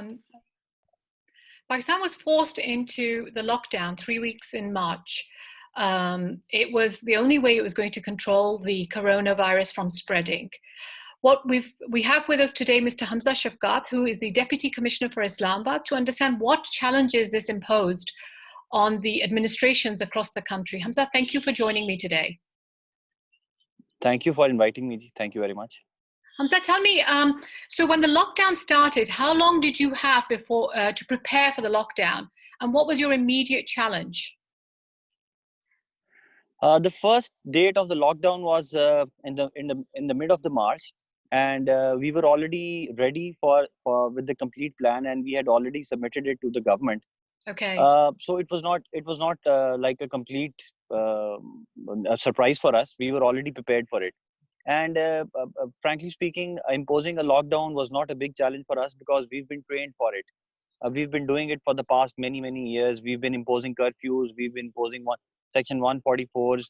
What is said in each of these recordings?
Um, Pakistan was forced into the lockdown 3 weeks in March. It was the only way it was going to control the coronavirus from spreading. We have with us today Mr. Hamza Shafqaat, who is the Deputy Commissioner for Islamabad, to understand what challenges this imposed on the administrations across the country. Hamza, thank you for joining me today. Thank you for inviting me. Thank you very much. Hamza, tell me, so when the lockdown started, how long did you have before to prepare for the lockdown, and what was your immediate challenge? The first date of the lockdown was in the mid of the March, and we were already ready for with the complete plan, and we had already submitted it to the government. Okay. So it was not like a complete a surprise for us. We were already prepared for it. And frankly speaking, imposing a lockdown was not a big challenge for us because we've been trained for it. We've been doing it for the past many years. We've been imposing curfews. We've been imposing Section 144s,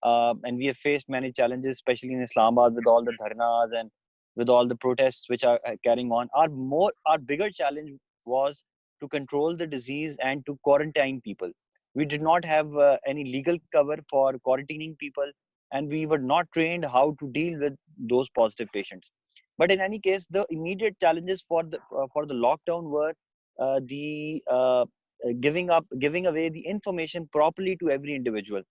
and we have faced many challenges, especially in Islamabad, with all the dharnas and with all the protests which are carrying on. Our bigger challenge was to control the disease and to quarantine people. We did not have any legal cover for quarantining people, and we were not trained how to deal with those positive patients. But in any case, the immediate challenges for the lockdown were the giving away the information properly to every individual,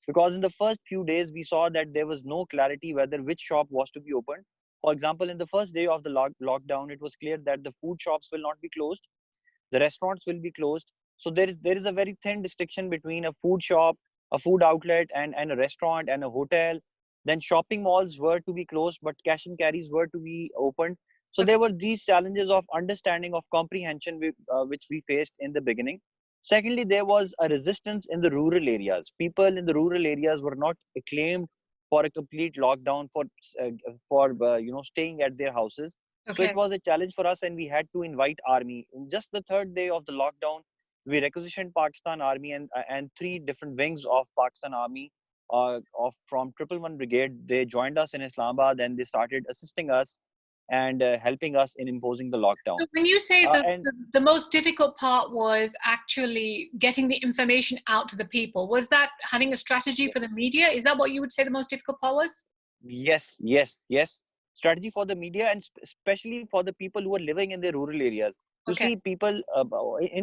because in the first few days we saw that there was no clarity whether which shop was to be opened. For example, in the first day of the lockdown, it was clear that the food shops will not be closed, the restaurants will be closed. So there is a very thin distinction between a food shop, a food outlet, and a restaurant and a hotel. Then shopping malls were to be closed, but cash and carries were to be opened. So there were these challenges of understanding, of comprehension, which we faced in the beginning. Secondly, there was a resistance in the rural areas. People in the rural areas were not acclaimed for a complete lockdown, for staying at their houses. So it was a challenge for us, and we had to invite army. In just the third day of the lockdown, we requisitioned Pakistan Army and three different wings of Pakistan Army from 111 Brigade. They joined us in Islamabad, and they started assisting us and helping us in imposing the lockdown. So when you say the most difficult part was actually getting the information out to the people, was that having a strategy for the media? Is that what you would say the most difficult part was? Yes. Strategy for the media, and especially for the people who are living in the rural areas. You see, people,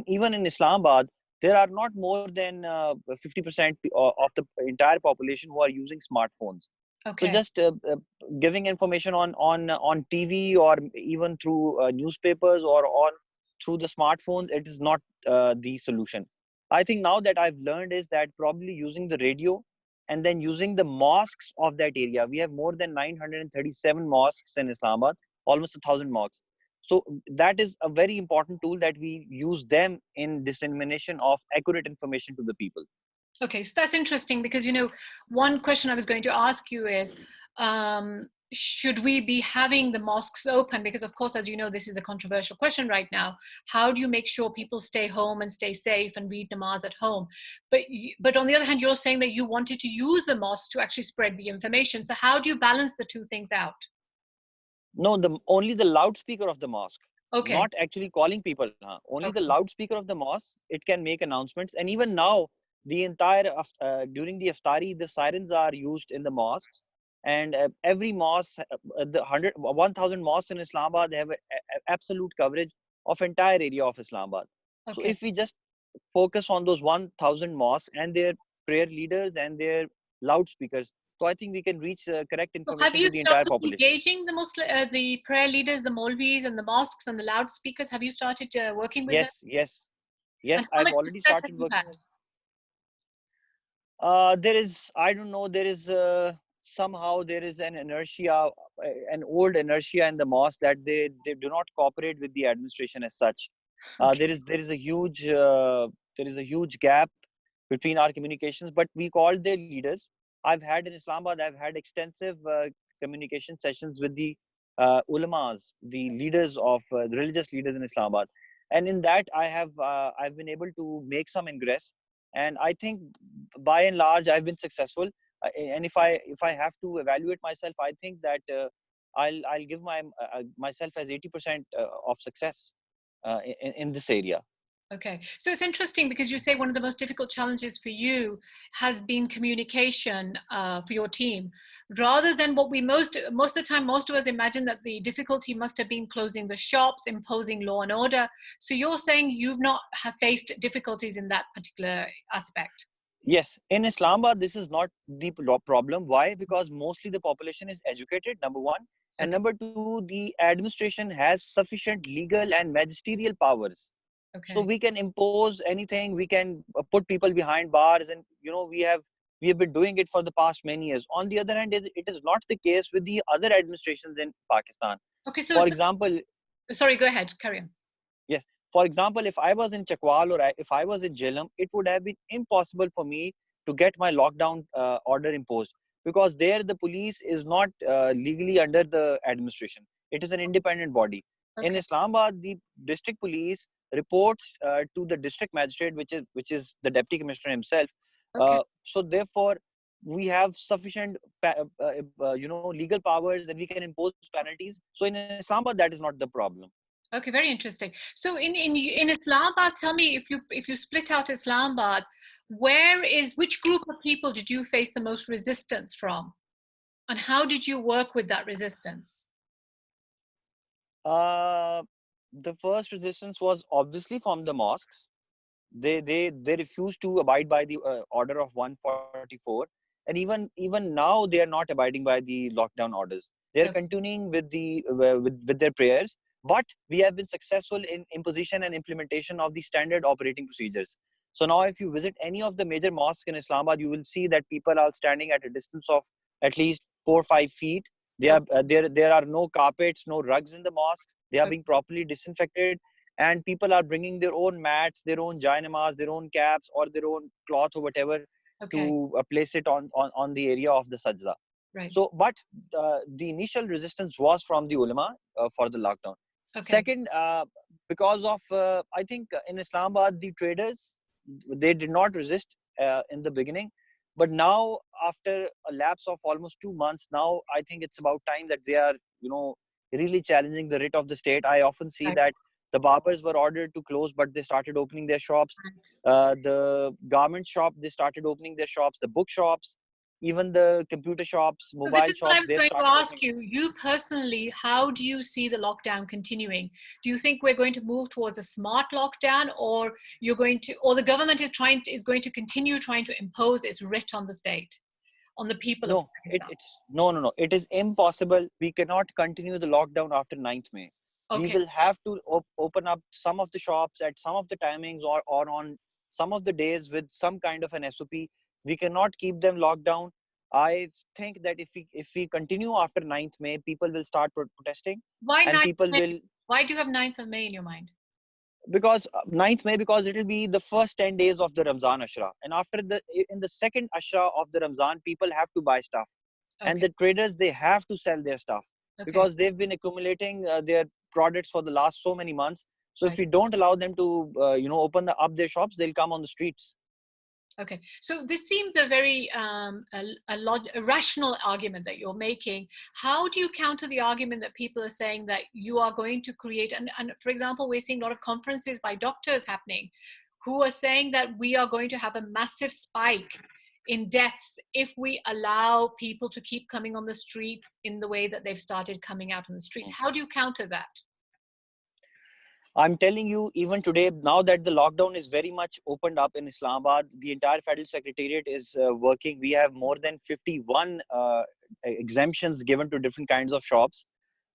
even in Islamabad, there are not more than 50% of the entire population who are using smartphones. So just giving information on TV or even through newspapers or through the smartphones, it is not the solution. I think now that I've learned is that probably using the radio and then using the mosques of that area. We have more than 937 mosques in Islamabad, almost 1,000 mosques. So that is a very important tool that we use them in dissemination of accurate information to the people. Okay, so that's interesting because, one question I was going to ask you is, should we be having the mosques open? Because, of course, as you know, this is a controversial question right now. How do you make sure people stay home and stay safe and read namaz at home? But on the other hand, you're saying that you wanted to use the mosque to actually spread the information. So how do you balance the two things out? No, only the loudspeaker of the mosque. Okay. Not actually calling people. Only the loudspeaker of the mosque. It can make announcements. And even now, the entire during the iftari, the sirens are used in the mosques. And every mosque, the 1,000 mosques in Islamabad, they have absolute coverage of entire area of Islamabad. So if we just focus on those 1,000 mosques and their prayer leaders and their loudspeakers, so I think we can reach correct information to the entire population. Have you started engaging the prayer leaders, the Maulvis and the mosques and the loudspeakers? Have you started working with them? Yes. I've already started working. There is, I don't know, there is somehow there is an inertia, an old inertia in the mosque that they do not cooperate with the administration as such. There is a huge gap between our communications, but we called their leaders. I've had in Islamabad, I've had extensive communication sessions with the ulamas, the leaders of the religious leaders in Islamabad, and in that I've been able to make some ingress, and I think by and large I've been successful. And if I have to evaluate myself, I think that I'll give myself as 80% of success. in this area. Okay, so it's interesting because you say one of the most difficult challenges for you has been communication for your team, rather than what we most of the time most of us imagine that the difficulty must have been closing the shops, imposing law and order. So you're saying you've not have faced difficulties in that particular aspect. Yes, in Islamabad, this is not the problem. Why? Because mostly the population is educated, number one. And Okay, number two, the administration has sufficient legal and magisterial powers. So okay, we can impose anything, we can put people behind bars, and we have been doing it for the past many years. On the other hand, it is not the case with the other administrations in Pakistan. okay. For example, Sorry, go ahead, carry on. yes. For example, if I was in Chakwal or if I was in Jhelum, it would have been impossible for me to get my lockdown order imposed, because there the police is not legally under the administration. It is an independent body. In Okay, Islamabad, the district police reports to the district magistrate, which is the deputy commissioner himself. okay. So therefore, we have sufficient legal powers, and we can impose penalties. So in Islamabad, that is not the problem. Okay, very interesting. So in Islamabad, tell me if you split out Islamabad, which group of people did you face the most resistance from, and how did you work with that resistance? Uh, the first resistance was obviously from the mosques. They refused to abide by the order of 144, and even now they are not abiding by the lockdown orders. They are Okay, continuing with with their prayers, but we have been successful in imposition and implementation of the standard operating procedures. So now, if you visit any of the major mosques in Islamabad, you will see that people are standing at a distance of at least 4 or 5 feet. okay, There are no carpets, no rugs in the mosques. They are okay, being properly disinfected, and people are bringing their own mats, their own jaynamas, their own caps, or their own cloth or whatever okay, to place it on the area of the sajda. right, So, but the initial resistance was from the ulama for the lockdown. okay. Second, because of I think in Islamabad the traders, they did not resist in the beginning, but now after a lapse of almost 2 months, now I think it's about time that they are really challenging the writ of the state. I often see Right, that the barbers were ordered to close, but they started opening their shops. right. The garment shop, they started opening their shops. The book shops, even the computer shops, So this mobile is what I shops, was they've going to started ask opening. you. You personally, how do you see the lockdown continuing? Do you think we're going to move towards a smart lockdown, or or the government is going to continue trying to impose its writ on the state, on the people of No, Pakistan? it's no. It is impossible. We cannot continue the lockdown after 9th May. We Okay. will have to open up some of the shops at some of the timings, or on some of the days with some kind of an SOP. We cannot keep them locked down. I think that if we continue after 9th May, people will start protesting, Why and 9th people May? will, Why do you have 9th of May in your mind? because 9th May, because it will be the first 10 days of the Ramzan Ashra. And after in the second Ashra of the Ramzan, people have to buy stuff. And Okay. the traders, they have to sell their stuff, Okay. because they've been accumulating their products for the last so many months. So if Right. we don't allow them to, open up their shops, they'll come on the streets. Okay, so this seems a very a rational argument that you're making. How do you counter the argument that people are saying that you are going to create, and for example, we're seeing a lot of conferences by doctors happening who are saying that we are going to have a massive spike in deaths if we allow people to keep coming on the streets in the way that they've started coming out on the streets. How do you counter that? I'm telling you, even today, now that the lockdown is very much opened up in Islamabad, the entire Federal Secretariat is working. We have more than 51 exemptions given to different kinds of shops.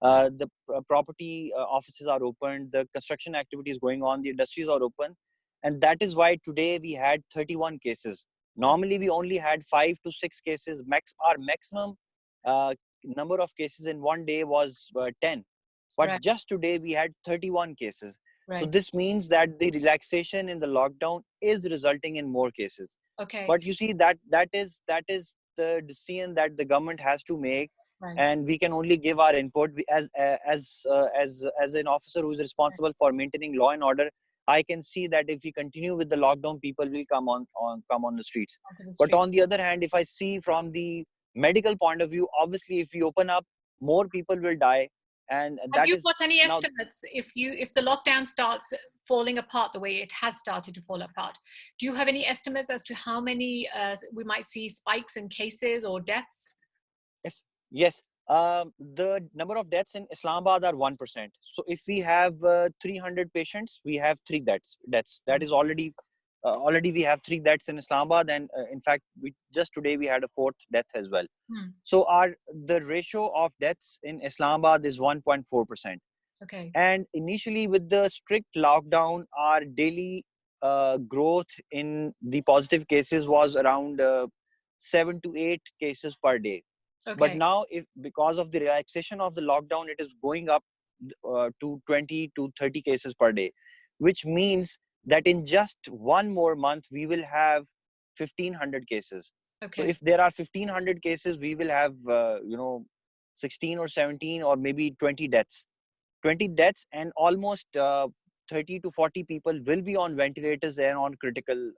The property offices are open, the construction activity is going on, the industries are open. And that is why today we had 31 cases. Normally, we only had 5 to 6 cases. Our maximum uh, number of cases in one day was 10, but Right, just today we had 31 cases. So right. this means that the relaxation in the lockdown is resulting in more cases. Okay, But you see, that is the decision that the government has to make, right. and we can only give our input. As an officer who is responsible for maintaining law and order, I can see that if we continue with the lockdown, people will come on the streets. Onto the But street. on the other hand, if I see from the medical point of view, obviously if we open up, more people will die. And Have that you is got any now. estimates if the lockdown starts falling apart the way it has started to fall apart? Do you have any estimates as to how many we might see spikes in cases or deaths? If yes, the number of deaths in Islamabad are 1%. So if we have 300 patients, we have three deaths. That is already we have three deaths in Islamabad, and in fact, we just today we had a fourth death as well. Hmm. So the ratio of deaths in Islamabad is 1.4%. Okay. And initially, with the strict lockdown, our daily growth in the positive cases was around 7 to 8 cases per day. But Okay. now, if because of the relaxation of the lockdown, it is going up to 20 to 30 cases per day, which means that in just one more month we will have 1500 cases. So Okay. if there are 1500 cases, we will have 16 or 17 or maybe 20 deaths. 20 deaths, and almost 30 to 40 people will be on ventilators and on critical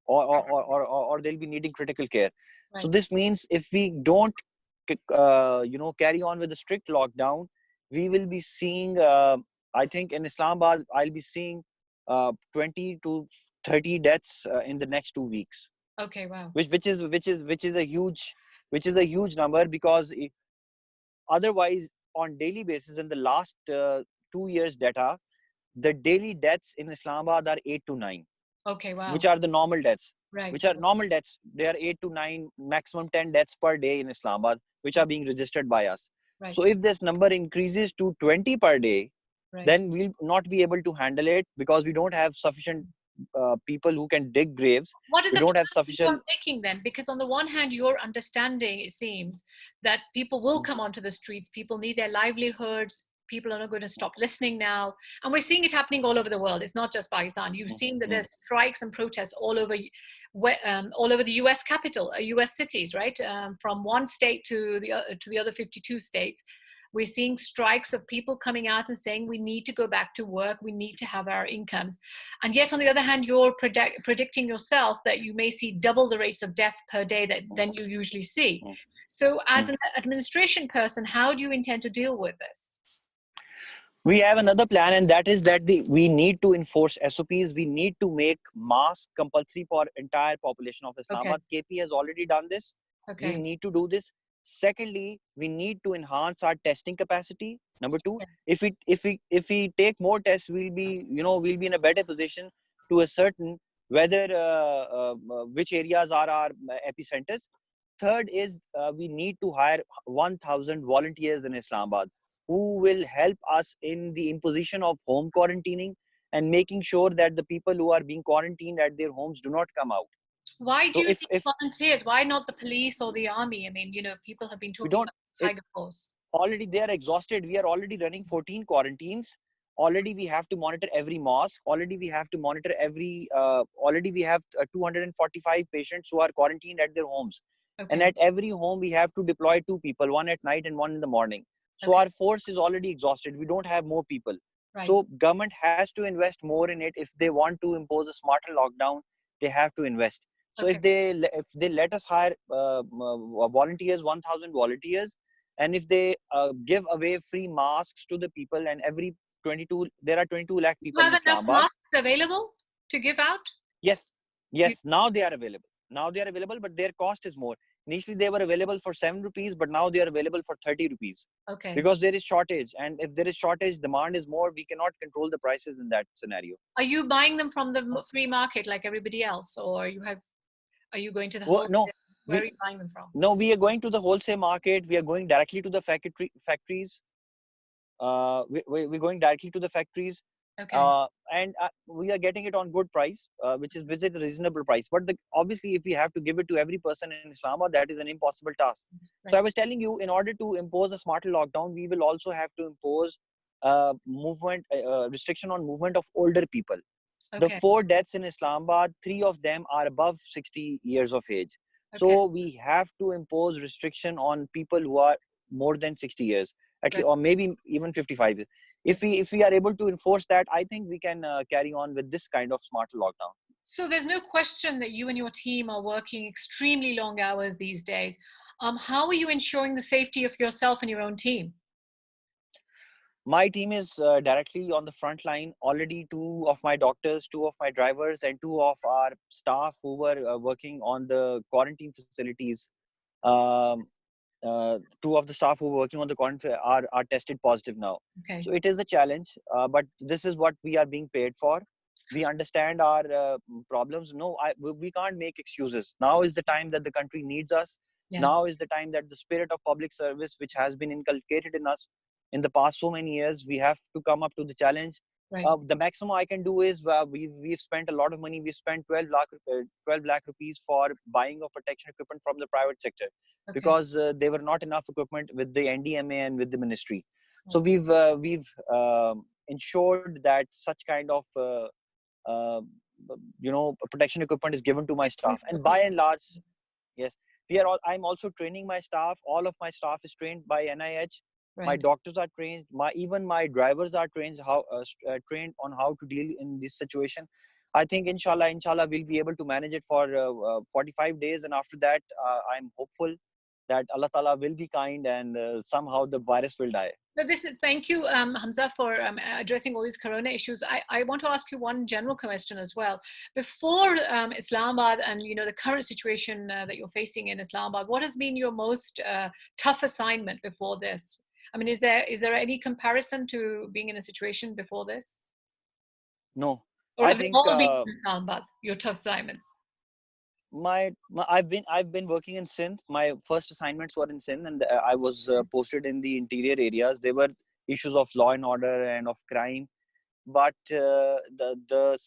or they'll be needing critical care. So Right. this means if we don't carry on with the strict lockdown, we will be seeing I think in Islamabad I'll be seeing 20 to 30 deaths in the next 2 weeks, Okay. Wow. which is a huge number, because otherwise on daily basis in the last 2 years data, the daily deaths in Islamabad are 8 to 9, Okay. Wow. which are the normal deaths. Right. Which are normal deaths. They are 8 to 9, maximum 10 deaths per day in Islamabad, which are being registered by us. Right. So if this number increases to 20 per day, Right. then we'll not be able to handle it, because we don't have sufficient people who can dig graves. What are We the don't have plans you are sufficient. making then? Because on the one hand, you're understanding, it seems, that people will come onto the streets, people need their livelihoods, people are not going to stop listening now. And we're seeing it happening all over the world. It's not just Pakistan. You've seen that there's strikes and protests all over the US capital, US cities, right? From one state to the other 52 states. We're seeing strikes of people coming out and saying we need to go back to work, we need to have our incomes. And yet, on the other hand, you're predicting yourself that you may see double the rates of death per day than you usually see. So, as an administration person, how do you intend to deal with this? We have another plan, and that is that we need to enforce SOPs. We need to make mask compulsory for entire population of Okay. Islamabad. KP has already done this. We Okay. need to do this. Secondly, we need to enhance our testing capacity. Number two, Yeah. if we take more tests, we'll be in a better position to ascertain whether which areas are our epicenters. Third is we need to hire 1,000 volunteers in Islamabad who will help us in the imposition of home quarantining and making sure that the people who are being quarantined at their homes do not come out. Why do So you if need volunteers? Why not the police or the army? I mean, people have been we talking don't, about the it Tiger Force. already they are exhausted. We are already running 14 quarantines. Already we have to monitor every mosque. Already we have to monitor already we have 245 patients who are quarantined at their homes. And Okay. at every home we have to deploy two people, one at night and one in the morning. So Okay. our force is already exhausted. We don't have more people. Right. So government has to invest more in it. If they want to impose a smarter lockdown, they have to invest. So Okay. if they let us hire volunteers, 1,000 volunteers, and if they give away free masks to the people, and every 22 there are 22 lakh Do you people in have enough Islamabad. masks available to give out? Yes, You, yes, now they are available, but their cost is more. Initially they were available for 7 rupees, but now they are available for 30 rupees, okay. because there is shortage, and if there is shortage, demand is more. We cannot control the prices in that scenario. Are you buying them from the free market like everybody else, or are you going to the Well, wholesale? no, Where we are you buying them from? no we are going to the wholesale market. We are going directly to the factories. We're going directly to the factories, Okay. and we are getting it on good price, which is a reasonable price. But obviously, if we have to give it to every person in Islamabad, that is an impossible task. So I Right. was telling you, in order to impose a smarter lockdown, we will also have to impose movement restriction on movement of older people. The Okay. 4 deaths in Islamabad, 3 of them are above 60 years of age. Okay. So we have to impose restriction on people who are more than 60 years, at least, Right. or maybe even 55. If we are able to enforce that, I think we can carry on with this kind of smart lockdown. So there's no question that you and your team are working extremely long hours these days. How are you ensuring the safety of yourself and your own team? My team is directly on the front line. Already 2 of my doctors, 2 of my drivers, and 2 of our staff who were working on the quarantine facilities. Um, 2 of the staff who were working on the quarantine are tested positive now. Okay. So it is a challenge, but this is what we are being paid for. We understand our problems. No, we can't make excuses. Now is the time that the country needs us. Yes. Now is the time that the spirit of public service, which has been inculcated in us in the past so many years, we have to come up to the challenge. Right. The maximum I can do is we've spent a lot of money. We've spent 12 lakh rupees for buying of protection equipment from the private sector, Okay. because there were not enough equipment with the NDMA and with the ministry. So Okay. we've ensured that such kind of uh, protection equipment is given to my staff. And by and large, yes, I'm also training my staff. All of my staff is trained by NIH. Right. My doctors are trained. Even my drivers are trained trained on how to deal in this situation. I think inshallah, we'll be able to manage it for 45 days, and after that, I'm hopeful that Allah Ta'ala will be kind, and somehow the virus will die. So thank you, Hamza, for addressing all these corona issues. I want to ask you one general question as well. Before Islamabad and the current situation that you're facing in Islamabad, what has been your most tough assignment before this? I mean, is there any comparison to being in a situation before this? No, Or I have think it all been in Islamabad, your tough assignments? I've been working in Sindh. My first assignments were in Sindh, and I was posted in the interior areas. There were issues of law and order and of crime, but the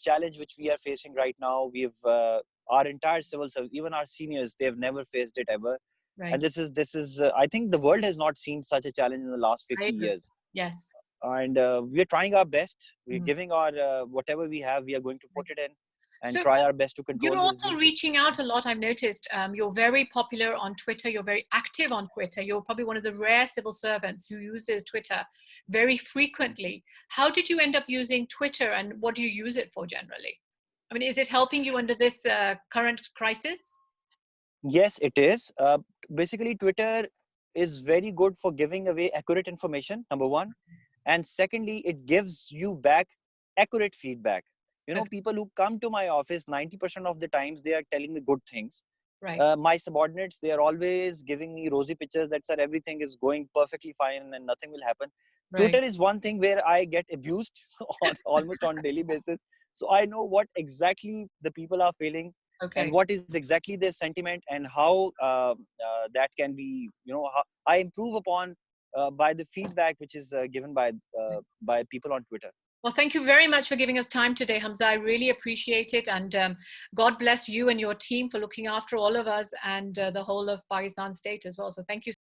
challenge which we are facing right now, we've our entire civil service, even our seniors, they've never faced it ever. Right. And this is I think the world has not seen such a challenge in the last 50 years. Yes. And we're trying our best. We're giving our whatever we have. We are going to put it in and try our best to control you're the also disease. reaching out a lot. I've noticed you're very popular on Twitter. You're very active on Twitter. You're probably one of the rare civil servants who uses Twitter very frequently. How did you end up using Twitter, and what do you use it for generally? I mean, is it helping you under this current crisis? Yes, it is. Basically, Twitter is very good for giving away accurate information, number one. And secondly, it gives you back accurate feedback. People who come to my office, 90% of the times, they are telling me good things. Right. My subordinates, they are always giving me rosy pictures that, sir, everything is going perfectly fine and nothing will happen. Right. Twitter is one thing where I get abused almost on a daily basis. So I know what exactly the people are feeling. Okay. And what is exactly their sentiment, and how that can be, how I improve upon by the feedback which is given by people on Twitter. Well, thank you very much for giving us time today, Hamza. I really appreciate it. And God bless you and your team for looking after all of us and the whole of Pakistan state as well. So thank you.